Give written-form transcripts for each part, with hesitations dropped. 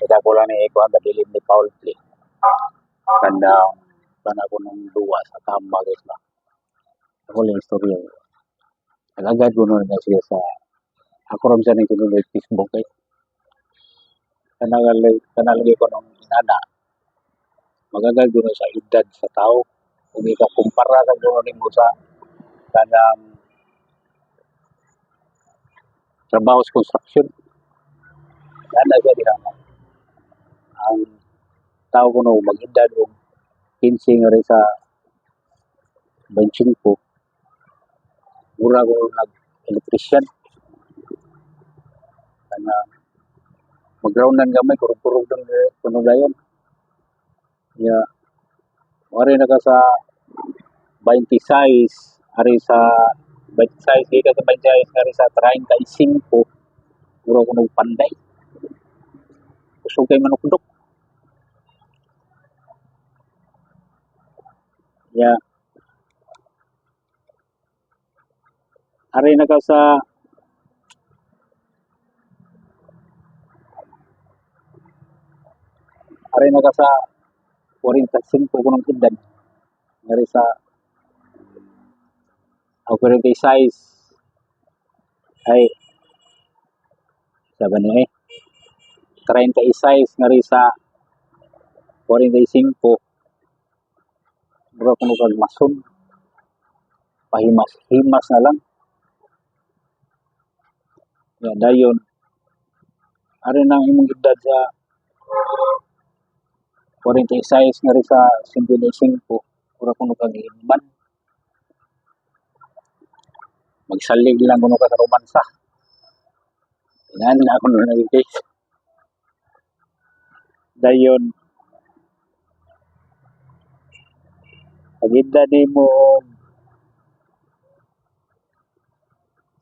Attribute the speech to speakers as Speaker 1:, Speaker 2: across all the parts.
Speaker 1: Kaya ko lang ni Eko ang madilim ni Paul Play. Kanda ko ng duwa sa tama guys na. Ako lang istorya. Agad ko nun siya sa ako rin siya ng kinunod Facebook guys. Kanalagay ko ng inana. Magagad ko sa edad sa tao. Kung ikakumpara ka gano'n mo sa kanang trabaho sa construction. Kaya siya dinama. Ang tao ko no, mag-edad o 15 nga rin sa 25. Mura ko nag-electrician. Kana mag-groundan gamay, kurog-kurog ng punugayon. Ya, mara na ka sa 26, ari sa 26, ika sa 26, ari sa 35, mura ko nagpanday. Kusog kay manukdok. Ya, ari na ka sa 45 ko ng edad. Ngari sa 46 ay sabi niya 36 ngari sa 45 mura ko nung mason pahimas na lang ya dayon ari nang imong edad sa 46 ngari sa 55 mura ko nung kagiman magsalig lang kuno ka sa romansa. Yan ako nun nag-guys. Dayon pag-edad ni mo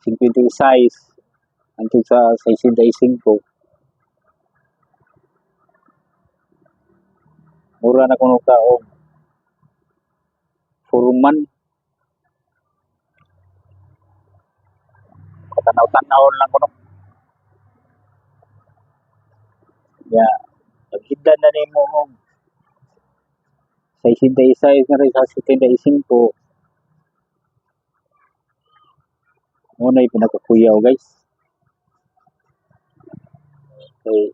Speaker 1: 56 hangtod sa 65 mura na kuno ka og foreman katanaw-tanaw lang kuno ya pag-edad na nimo og 66 na rin sa 75 muna yung pinakakuyaw guys kay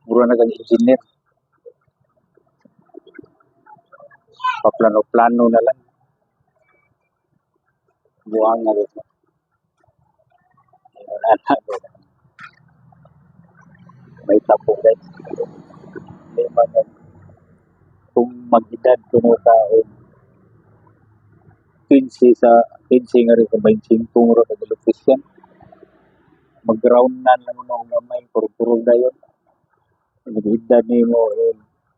Speaker 1: mura na kang engineer paplano-plano na lang buwang na guys may tapo guys may man kung mag-edad kuno ka o 15 nga rin sa 25 mura na electrician mag-groundnan lang mo ng gamay purog-purog na yun mag-edad ni mo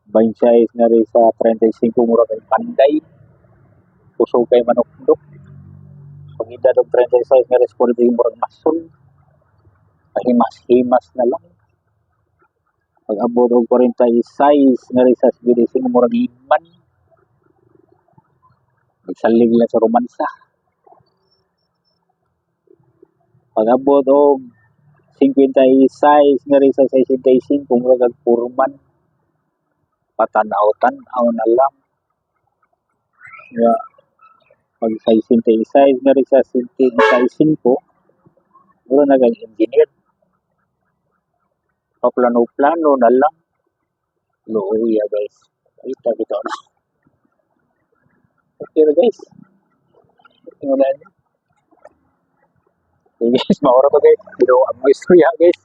Speaker 1: 26 nga rin sa 35 mura kay panday kusog kay manukdok pag-edad og 36 nga rin sa 40 mura mason pahimas-himas na lang pag-abot og 46 nga rin sa 55 mura liman magsalig lang sa romansa pag-abot og 56 nga rin sa 65 mura kag foreman patanaw-tanaw na lang ya pag 66 nga rin sa 65 mura na kag engineer paplano-plano na lang luya guys kita bitaw na okay na guys tingnan natin guys maura to guys pero ang istorya guys